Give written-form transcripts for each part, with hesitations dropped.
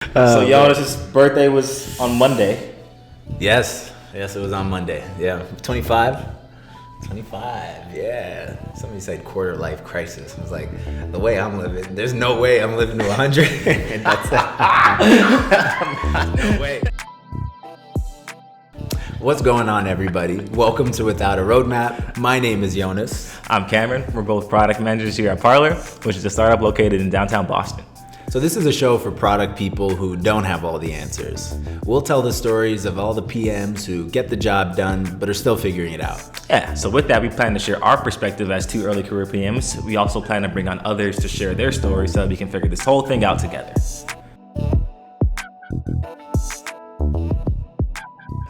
So Yonas' birthday was on Monday. Yes, it was on Monday. Yeah, 25. 25, yeah. Somebody said quarter life crisis. I was like, the way I'm living, there's no way I'm living to 100. That's no way. What's going on, everybody? Welcome to Without a Roadmap. My name is Yonas. I'm Cameron. We're both product managers here at Parlor, which is a startup located in downtown Boston. So this is a show for product people who don't have all the answers. We'll tell the stories of all the PMs who get the job done but are still figuring it out. Yeah, so with that, we plan to share our perspective as two early career PMs. We also plan to bring on others to share their stories so that we can figure this whole thing out together. So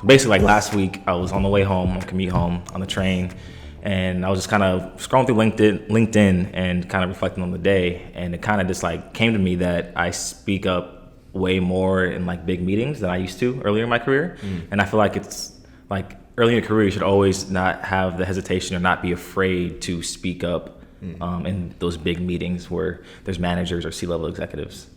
basically, like last week, I was on the way home, on commute home, on the train, and I was just kind of scrolling through LinkedIn and kind of reflecting on the day, and it kind of just like came to me that I speak up way more in like big meetings than I used to earlier in my career. And I feel like it's like early in your career, you should always not have the hesitation or not be afraid to speak up in those big meetings where there's managers or C-level executives.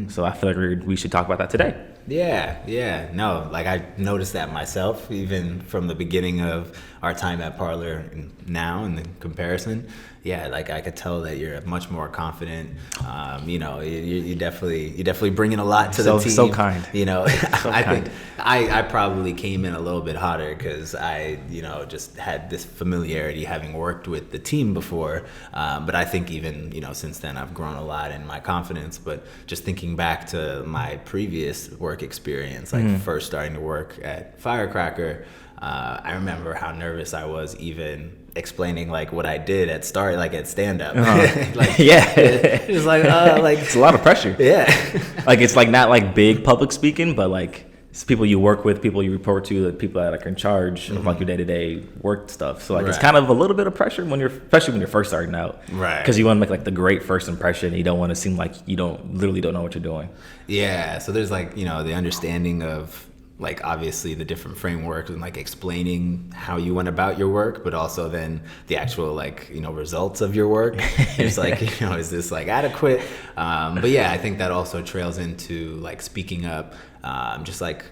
So I feel like we should talk about that today. Yeah. No, like I noticed that myself, even from the beginning of our time at Parlor and now in the comparison. Yeah, like I could tell that you're much more confident. You definitely bringing a lot to the team. So kind. You know, I think I probably came in a little bit hotter because I, just had this familiarity having worked with the team before. But I think even, since then I've grown a lot in my confidence. But just thinking back to my previous work experience, like first starting to work at Firecracker, I remember how nervous I was even explaining like what I did at stand up. It's like it's a lot of pressure. Yeah. Like it's like not like big public speaking, but like it's people you work with, people you report to, the people that are in charge of like your day-to-day work stuff. So like it's kind of a little bit of pressure especially when you're first starting out. Right. Because you want to make like the great first impression. You don't want to seem like you literally don't know what you're doing. Yeah. So there's like, the understanding of like obviously the different frameworks and like explaining how you went about your work, but also then the actual like, results of your work. It's like, is this like adequate? But yeah, I think that also trails into like speaking up, just like,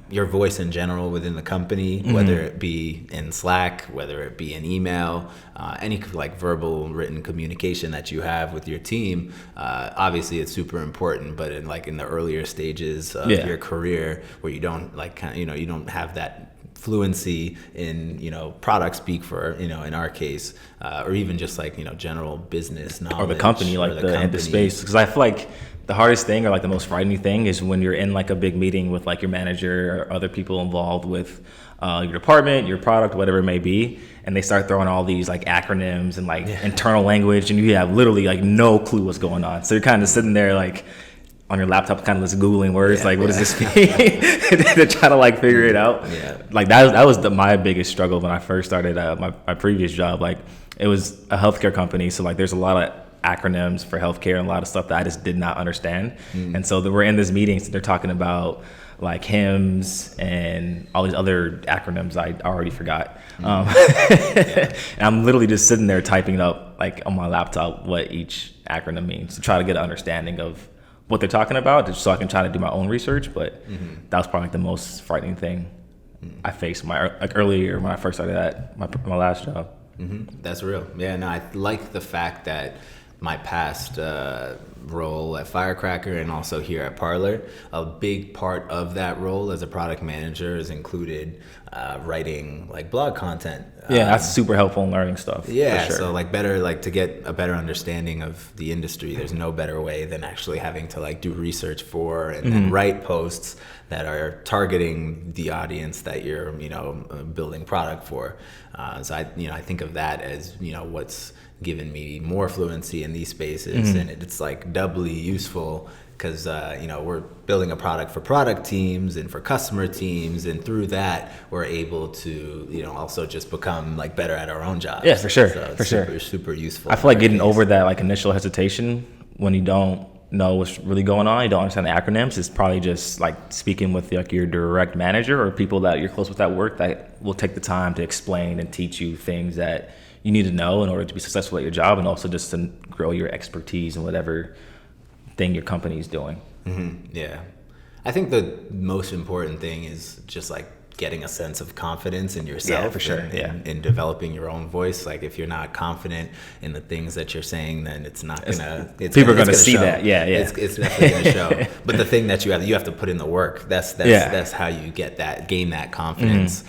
your voice in general within the company, whether it be in Slack, whether it be in email, any like verbal written communication that you have with your team. Obviously it's super important, but in the earlier stages of your career where you don't you don't have that fluency in, product speak for, in our case, or even just like, general business knowledge. Or the company, like the space. Because I feel like the hardest thing or like the most frightening thing is when you're in like a big meeting with like your manager or other people involved with your department, your product, whatever it may be, and they start throwing all these like acronyms and like internal language, and you have literally like no clue what's going on. So you're kind of sitting there like on your laptop, kind of just Googling words, what does this mean? To try to like figure it out. Yeah. Like that was my biggest struggle when I first started my previous job. Like it was a healthcare company, so like there's a lot of acronyms for healthcare and a lot of stuff that I just did not understand. And so we're in this meeting, so they're talking about like HIMSS and all these other acronyms I already forgot. And I'm literally just sitting there typing up like on my laptop what each acronym means to try to get an understanding of what they're talking about, just so I can try to do my own research. But that was probably like the most frightening thing I faced earlier when I first started at my last job. That's real. Yeah, no, I like the fact that my past role at Firecracker and also here at Parlor, a big part of that role as a product manager is included writing like blog content. That's super helpful in learning stuff. Yeah, for sure. So to get a better understanding of the industry, there's no better way than actually having to like do research for and then write posts that are targeting the audience that you're building product for. So I think of that as what's given me more fluency in these spaces, and it's like doubly useful because we're building a product for product teams and for customer teams, and through that we're able to also just become like better at our own jobs. Yeah, for sure. So it's super useful. I feel like getting over that like initial hesitation when you don't know what's really going on, you don't understand the acronyms, is probably just like speaking with like your direct manager or people that you're close with at work that will take the time to explain and teach you things that you need to know in order to be successful at your job, and also just to grow your expertise in whatever thing your company is doing. Yeah. I think the most important thing is just like getting a sense of confidence in yourself. Yeah, for sure. In developing your own voice. Like if you're not confident in the things that you're saying, then it's not gonna. People are gonna see that. Yeah, yeah. It's definitely gonna show. But the thing that you have to put in the work. That's how you gain that confidence.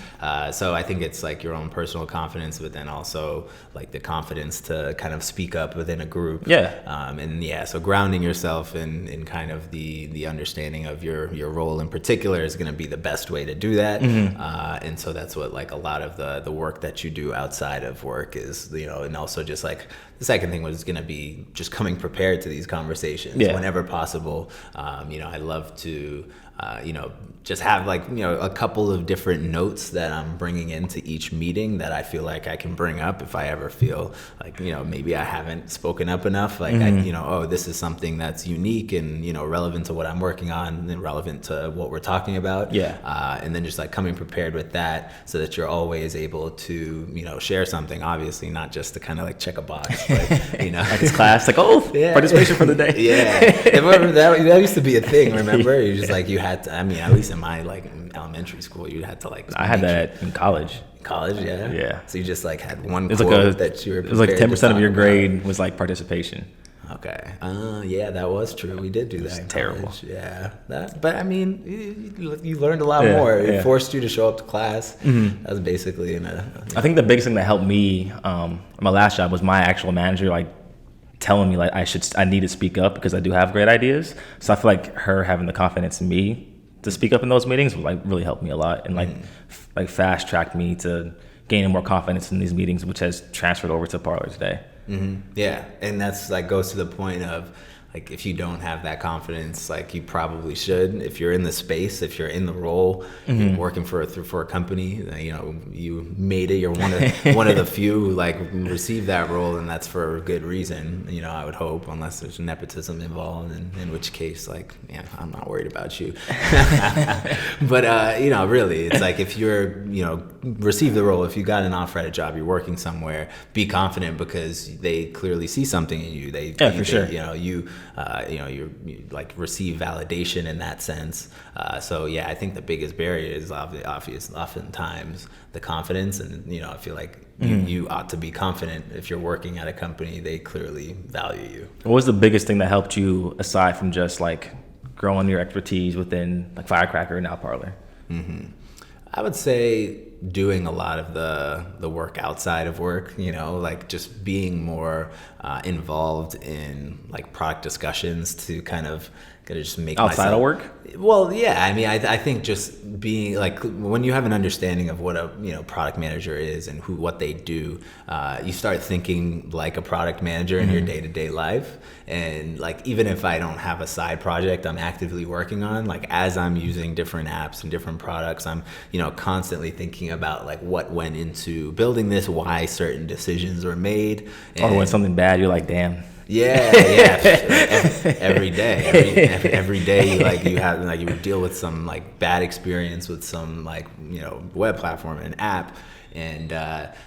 So I think it's like your own personal confidence, but then also like the confidence to kind of speak up within a group. Yeah. So grounding yourself in kind of the understanding of your role in particular is going to be the best way to do that. And so that's what like a lot of the work that you do outside of work is, and also just like the second thing was going to be just coming prepared to these conversations whenever possible. I love to, just have like, a couple of different notes that I'm bringing into each meeting that I feel like I can bring up if I ever feel like, maybe I haven't spoken up enough. Like, this is something that's unique and, relevant to what I'm working on and relevant to what we're talking about. And then just like coming prepared with that so that you're always able to, share something, obviously not just to kind of like check a box, but, like it's class, like, participation for the day. That used to be a thing, remember? You just like, you had to, at least in my like elementary school, you had to like. I had that in college. Yeah. So you just like had one quote that you were. It was like 10% of your grade was like participation. Okay. That was true. We did do that. It's terrible. Yeah. But you learned a lot more. It forced you to show up to class. That was basically I think the biggest thing that helped me, my last job was my actual manager, like telling me like I need to speak up because I do have great ideas. So I feel like her having the confidence in me to speak up in those meetings would like really help me a lot and like fast tracked me to gaining more confidence in these meetings, which has transferred over to Parlor today. Yeah, and that's like goes to the point of like if you don't have that confidence, like you probably should. If you're in the space, if you're in the role, you're working for a company, you made it. You're one of the few who like receive that role, and that's for a good reason. I would hope, unless there's nepotism involved, in which case, like, I'm not worried about you. But really, it's like if you're receive the role, if you got an offer at a job, you're working somewhere, be confident because they clearly see something in you. For sure. You like receive validation in that sense. I think the biggest barrier is oftentimes the confidence, and I feel like you ought to be confident if you're working at a company. They clearly value you. What was the biggest thing that helped you aside from just like growing your expertise within like Firecracker and now Parlor? I would say doing a lot of the work outside of work, like just being more involved in like product discussions to kind of just make outside of work. Well, yeah, I think just being like when you have an understanding of what a product manager is and what they do, you start thinking like a product manager in your day-to-day life. And like even if I don't have a side project I'm actively working on, like as I'm using different apps and different products, I'm constantly thinking about like what went into building this, why certain decisions were made, or when something bad you're like, damn. Every day you deal with some like bad experience with some like web platform and app. And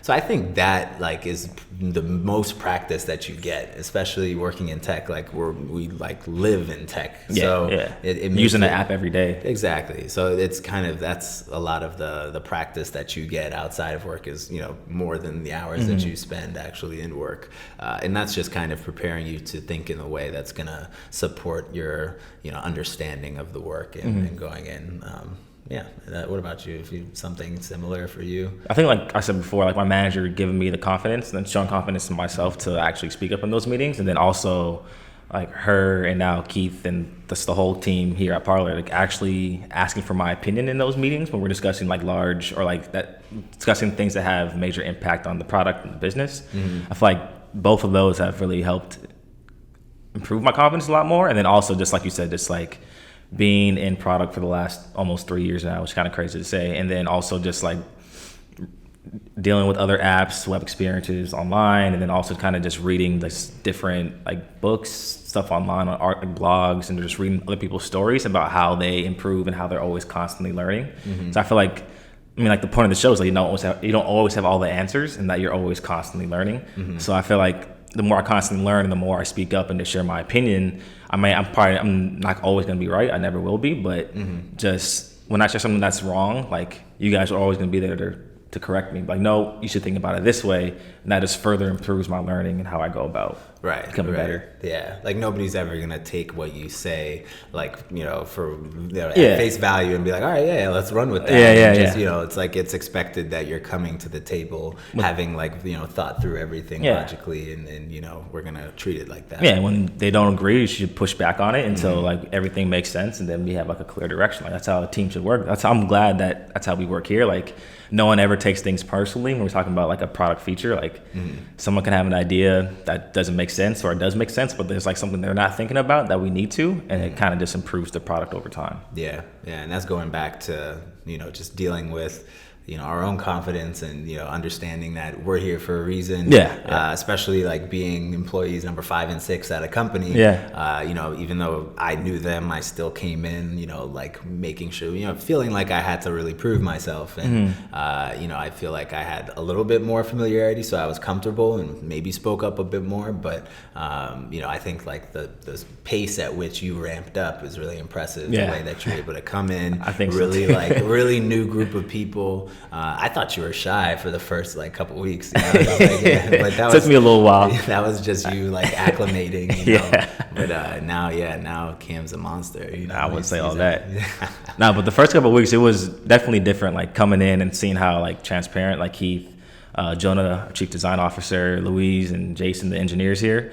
so I think that like is the most practice that you get, especially working in tech. Like we like live in tech, it using the app every day. Exactly. So it's kind of that's a lot of the practice that you get outside of work is more than the hours that you spend actually in work, and that's just kind of preparing you to think in a way that's gonna support your understanding of the work and going in. What about you? If you something similar for you? I think, like I said before, like my manager giving me the confidence and then showing confidence in myself to actually speak up in those meetings, and then also like her and now Keith and the whole team here at Parlor, like actually asking for my opinion in those meetings when we're discussing like large or like that discussing things that have major impact on the product and the business. I feel like both of those have really helped improve my confidence a lot more, and then also just like you said, just like being in product for the last almost 3 years now, which is kind of crazy to say. And then also just like dealing with other apps, web experiences online, and then also kind of just reading this different like books, stuff online on art, like blogs, and just reading other people's stories about how they improve and how they're always constantly learning. So I feel like, like the point of the show is like you don't always have all the answers and that you're always constantly learning. So I feel like the more I constantly learn and the more I speak up and to share my opinion, I'm not always going to be right. I never will be, but just when I share something that's wrong, like you guys are always going to be there to correct me. Like, no, you should think about it this way. And that just further improves my learning and how I go about becoming better. Yeah. Like nobody's ever going to take what you say, like, for at face value and be like, all right, yeah, let's run with that. It's like, it's expected that you're coming to the table, having like, thought through everything logically and we're going to treat it like that. Yeah. When they don't agree, you should push back on it until like everything makes sense. And then we have like a clear direction. Like that's how a team should work. I'm glad that's how we work here. Like no one ever takes things personally when we're talking about like a product feature. Like someone can have an idea that doesn't make sense or it does make sense, but there's like something they're not thinking about that we need to, and it kind of just improves the product over time. Yeah. And that's going back to, just dealing with, our own confidence and, understanding that we're here for a reason. Especially like being employees number 5 and 6 at a company. Even though I knew them, I still came in, like making sure, feeling like I had to really prove myself. And, I feel like I had a little bit more familiarity, so I was comfortable and maybe spoke up a bit more. But, I think like the pace at which you ramped up is really impressive. The way that you're able to come in, I think really like a really new group of people. I thought you were shy for the first like couple weeks. But that took me a little while. That was just you like acclimating. But now Cam's a monster. I wouldn't say all that. No, but the first couple of weeks it was definitely different. Like coming in and seeing how like transparent, like Keith, Jonah, our chief design officer, Louise, and Jason, the engineers here,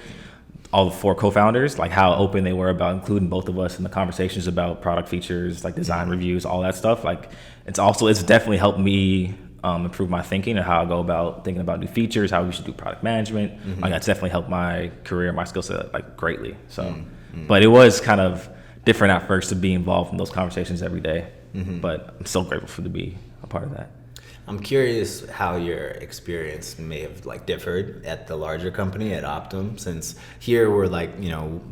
all the 4 co-founders, like how open they were about including both of us in the conversations about product features, like design reviews, all that stuff. Like it's definitely helped me improve my thinking and how I go about thinking about new features, how we should do product management. Like that's definitely helped my career, my skill set like greatly. So, but it was kind of different at first to be involved in those conversations every day. But I'm so grateful to be a part of that. I'm curious how your experience may have like differed at the larger company at Optum, since here we're like,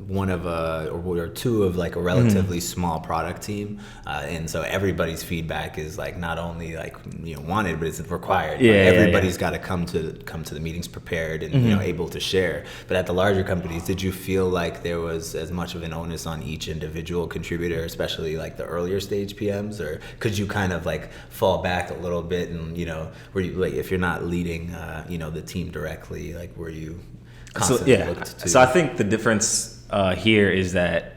one of or 2 of like a relatively small product team. And so everybody's feedback is like not only like, wanted, but it's required. Everybody's got to come to the meetings prepared and, able to share. But at the larger companies, did you feel like there was as much of an onus on each individual contributor, especially like the earlier stage PMs, or could you kind of like fall back a little bit and, were you like, if you're not leading, the team directly, like were you constantly looked to? So I think the difference here is that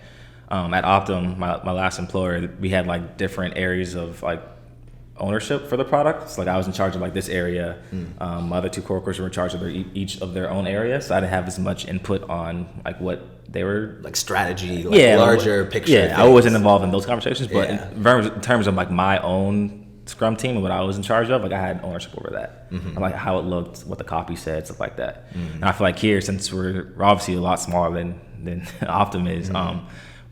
at Optum, my last employer, we had like different areas of like ownership for the product. So like I was in charge of like this area. My other 2 coworkers were in charge of each of their own area. So I didn't have as much input on like what they were like strategy, like larger picture. Yeah, I wasn't involved in those conversations, but in terms of like my own Scrum team and what I was in charge of, like I had ownership over that. And like how it looked, what the copy said, stuff like that. And I feel like here, since we're obviously a lot smaller than Optum is,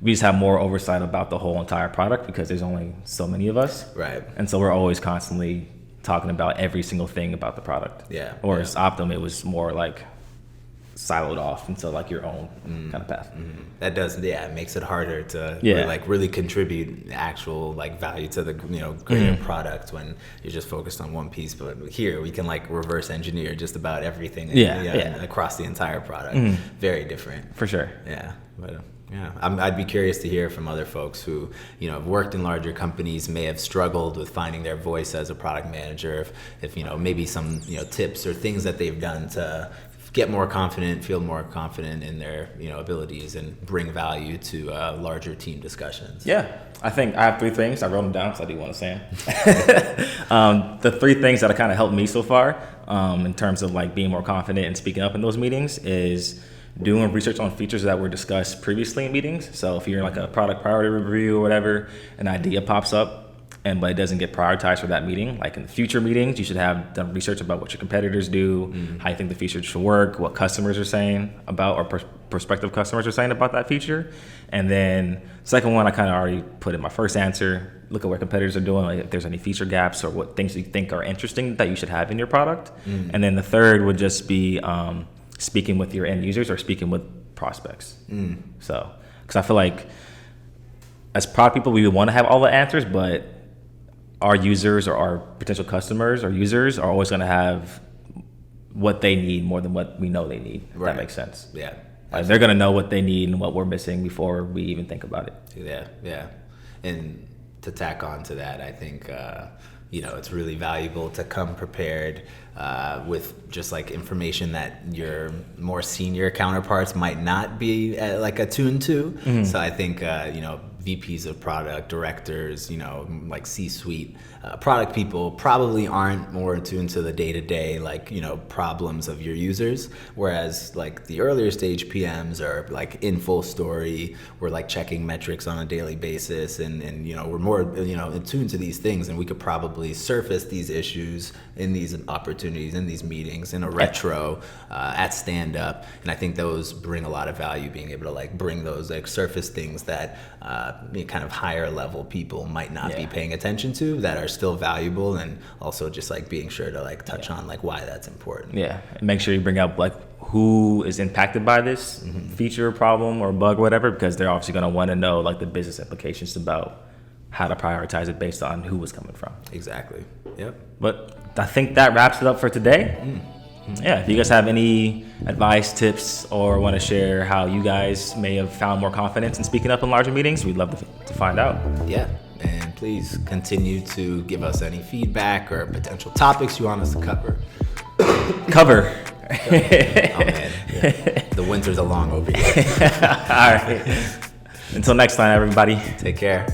we just have more oversight about the whole entire product because there's only so many of us. Right. And so we're always constantly talking about every single thing about the product. Whereas Optum, it was more like siloed off into like your own kind of path. That does, it makes it harder to really contribute actual like value to the greater product when you're just focused on one piece. But here we can like reverse engineer just about everything across the entire product. Very different. For sure. But I'd be curious to hear from other folks who, have worked in larger companies, may have struggled with finding their voice as a product manager. If maybe some, tips or things that they've done to get more confident, feel more confident in their, abilities and bring value to larger team discussions. I think I have 3 things. I wrote them down because I do want to say them. The 3 things that have kind of helped me so far in terms of like being more confident and speaking up in those meetings is doing research on features that were discussed previously in meetings. So if you're in like a product priority review or whatever, an idea pops up, but it doesn't get prioritized for that meeting. Like in future meetings, you should have done research about what your competitors do, how you think the feature should work, what customers are saying about, or prospective customers are saying about that feature. And then second one, I kind of already put in my first answer. Look at what competitors are doing, like if there's any feature gaps or what things you think are interesting that you should have in your product. And then the third would just be speaking with your end users or speaking with prospects. So, because I feel like as product people, we would want to have all the answers, but our users or our potential customers or users are always going to have what they need more than what we know they need. If Right. that makes sense. Yeah. Like they're gonna know what they need and what we're missing before we even think about it. Yeah. And to tack on to that, I think, it's really valuable to come prepared with just like information that your more senior counterparts might not be like attuned to. Mm-hmm. So I think, VPs of product, directors, like C-suite product people probably aren't more attuned to the day-to-day, like, problems of your users. Whereas like the earlier stage PMs are like in full story. We're like checking metrics on a daily basis and we're more, attuned to these things, and we could probably surface these issues in these opportunities, in these meetings, in a retro, at stand up. And I think those bring a lot of value, being able to like bring those like surface things that kind of higher level people might not be paying attention to, that are still valuable, and also just like being sure to like touch on like why that's important. Yeah, and make sure you bring up like who is impacted by this feature, problem, or bug, or whatever, because they're obviously going to want to know like the business implications about how to prioritize it based on who was coming from. Exactly. Yep. But I think that wraps it up for today. Yeah, if you guys have any advice, tips, or want to share how you guys may have found more confidence in speaking up in larger meetings, we'd love to find out. Yeah, and please continue to give us any feedback or potential topics you want us to cover. Cover. Oh man, yeah. The winters are long over here. All right. Until next time, everybody. Take care.